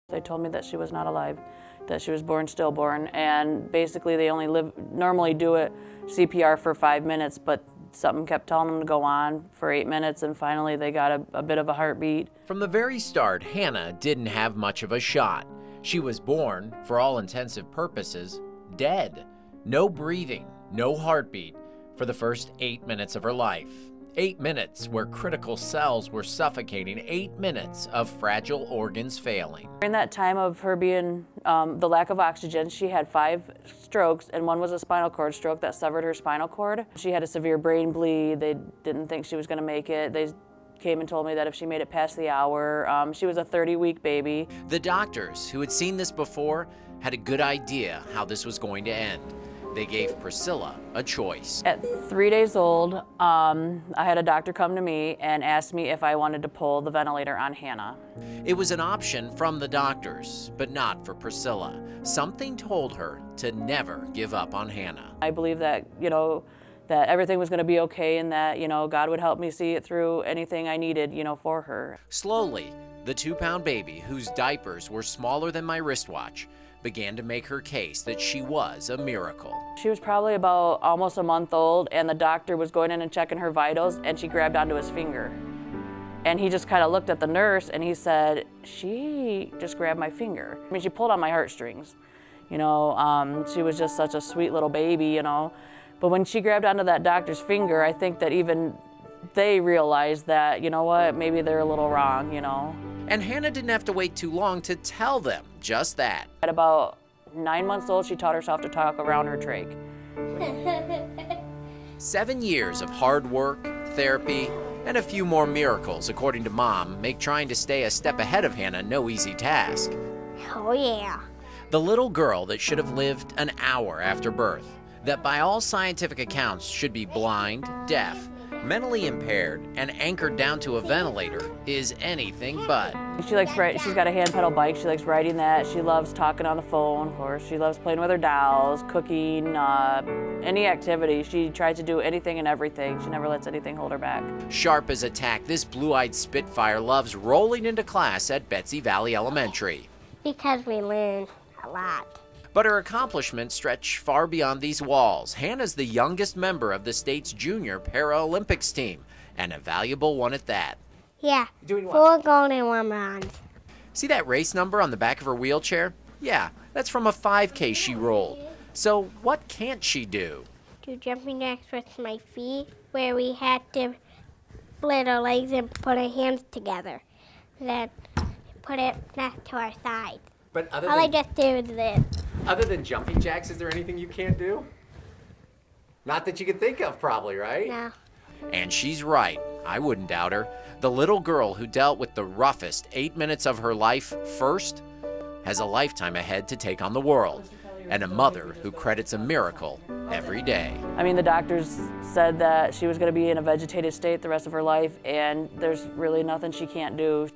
They told me that she was not alive, that she was born stillborn, and basically they only normally do it CPR for 5 minutes, but something kept telling them to go on for 8 minutes, and finally they got a bit of a heartbeat. From the very start, Hannah didn't have much of a shot. She was born, for all intensive purposes, dead. No breathing, no heartbeat for the first 8 minutes of her life. 8 minutes where critical cells were suffocating, 8 minutes of fragile organs failing. During that time of her being, the lack of oxygen, she had 5 strokes, and one was a spinal cord stroke that severed her spinal cord. She had a severe brain bleed. They didn't think she was going to make it. They came and told me that if she made it past the hour, she was a 30-week baby. The doctors who had seen this before had a good idea how this was going to end. They gave Priscilla a choice. At 3 days old, I had a doctor come to me and ask me if I wanted to pull the ventilator on Hannah. It was an option from the doctors, but not for Priscilla. Something told her to never give up on Hannah. I believe that, that everything was going to be okay, and that, God would help me see it through anything I needed, for her. Slowly, the 2-pound baby, whose diapers were smaller than my wristwatch, began to make her case that she was a miracle. She was probably about almost a month old, and the doctor was going in and checking her vitals, and she grabbed onto his finger. And he just kind of looked at the nurse and he said, "She just grabbed my finger." I mean, she pulled on my heartstrings. She was just such a sweet little baby, But when she grabbed onto that doctor's finger, I think that even they realized that, maybe they're a little wrong, And Hannah didn't have to wait too long to tell them just that. At about 9 months old, she taught herself to talk around her trach. 7 years of hard work, therapy, and a few more miracles, according to Mom, make trying to stay a step ahead of Hannah no easy task. Oh yeah. The little girl that should have lived an hour after birth, that by all scientific accounts should be blind, deaf, mentally impaired, and anchored down to a ventilator, is anything but. She likes she's got a hand pedal bike. She likes riding that. She loves talking on the phone, of course. She loves playing with her dolls, cooking, any activity. She tries to do anything and everything. She never lets anything hold her back. Sharp as a tack, this blue-eyed Spitfire loves rolling into class at Betsy Valley Elementary. Because we learn a lot. But her accomplishments stretch far beyond these walls. Hannah's the youngest member of the state's junior Paralympics team, and a valuable one at that. Yeah, Doing what? 4 gold and 1 bronze. See that race number on the back of her wheelchair? Yeah, that's from a 5K she rolled. So what can't she do? Do jumping jacks with my feet, where we had to split our legs and put our hands together. Then put it next to our sides. But All I just do is this. other than jumping jacks, is there anything you can't do? Not that you can think of, probably, right? No. And she's right. I wouldn't doubt her. The little girl who dealt with the roughest 8 minutes of her life first has a lifetime ahead to take on the world, and a mother who credits a miracle every day. I mean, the doctors said that she was going to be in a vegetative state the rest of her life, and there's really nothing she can't do.